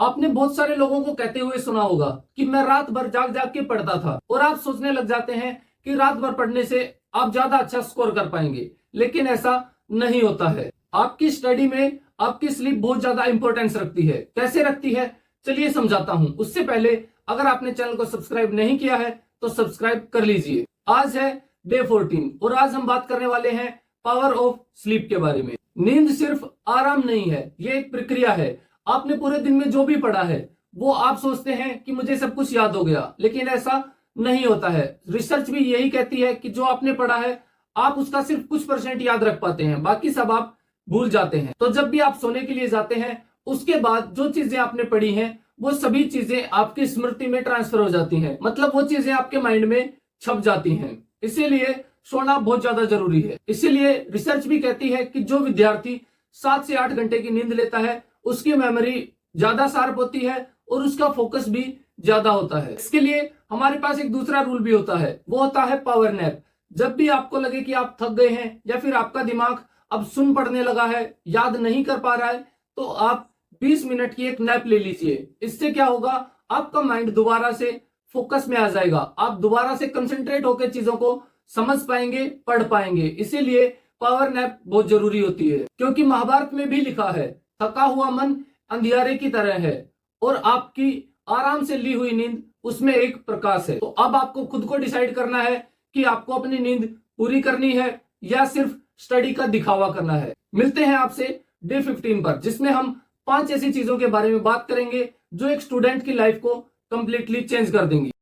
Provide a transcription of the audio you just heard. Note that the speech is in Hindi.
आपने बहुत सारे लोगों को कहते हुए सुना होगा कि मैं रात भर जाग जाग के पढ़ता था, और आप सोचने लग जाते हैं कि रात भर पढ़ने से आप ज्यादा अच्छा स्कोर कर पाएंगे, लेकिन ऐसा नहीं होता है। आपकी स्टडी में आपकी स्लीप बहुत ज्यादा इंपॉर्टेंस रखती है। कैसे रखती है, चलिए समझाता हूं। उससे पहले अगर आपने चैनल को सब्सक्राइब नहीं किया है तो सब्सक्राइब कर लीजिए। आज है डे 14 और आज हम बात करने वाले हैं पावर ऑफ स्लीप के बारे में। नींद सिर्फ आराम नहीं है, ये एक प्रक्रिया है। आपने पूरे दिन में जो भी पढ़ा है वो आप सोचते हैं कि मुझे सब कुछ याद हो गया, लेकिन ऐसा नहीं होता है। रिसर्च भी यही कहती है कि जो आपने पढ़ा है आप उसका सिर्फ कुछ % याद रख पाते हैं, बाकी सब आप भूल जाते हैं। तो जब भी आप सोने के लिए जाते हैं उसके बाद जो चीजें आपने पढ़ी हैं वो सभी चीजें आपकी स्मृति में ट्रांसफर हो जाती हैं, मतलब वो चीजें आपके माइंड में छप जाती हैं। इसीलिए सोना बहुत ज्यादा जरूरी है। इसीलिए रिसर्च भी कहती है कि जो विद्यार्थी 7 से 8 घंटे की नींद लेता है उसकी मेमोरी ज्यादा शार्प होती है और उसका फोकस भी ज्यादा होता है। इसके लिए हमारे पास एक दूसरा रूल भी होता है, वो होता है पावर नैप। जब भी आपको लगे कि आप थक गए हैं या फिर आपका दिमाग अब सुन पड़ने लगा है, याद नहीं कर पा रहा है, तो आप 20 मिनट की एक नैप ले लीजिए। इससे क्या होगा, आपका माइंड दोबारा से फोकस में आ जाएगा, आप दोबारा से कंसंट्रेट होकर चीजों को समझ पाएंगे, पढ़ पाएंगे। इसीलिए पावर नैप बहुत जरूरी होती है, क्योंकि महाभारत में भी लिखा है, थका हुआ मन अंधियारे की तरह है और आपकी आराम से ली हुई नींद उसमें एक प्रकाश है। तो अब आपको खुद को डिसाइड करना है कि आपको अपनी नींद पूरी करनी है या सिर्फ स्टडी का दिखावा करना है। मिलते हैं आपसे डे 15 पर, जिसमें हम 5 ऐसी चीजों के बारे में बात करेंगे जो एक स्टूडेंट की लाइफ को कंप्लीटली चेंज कर देंगी।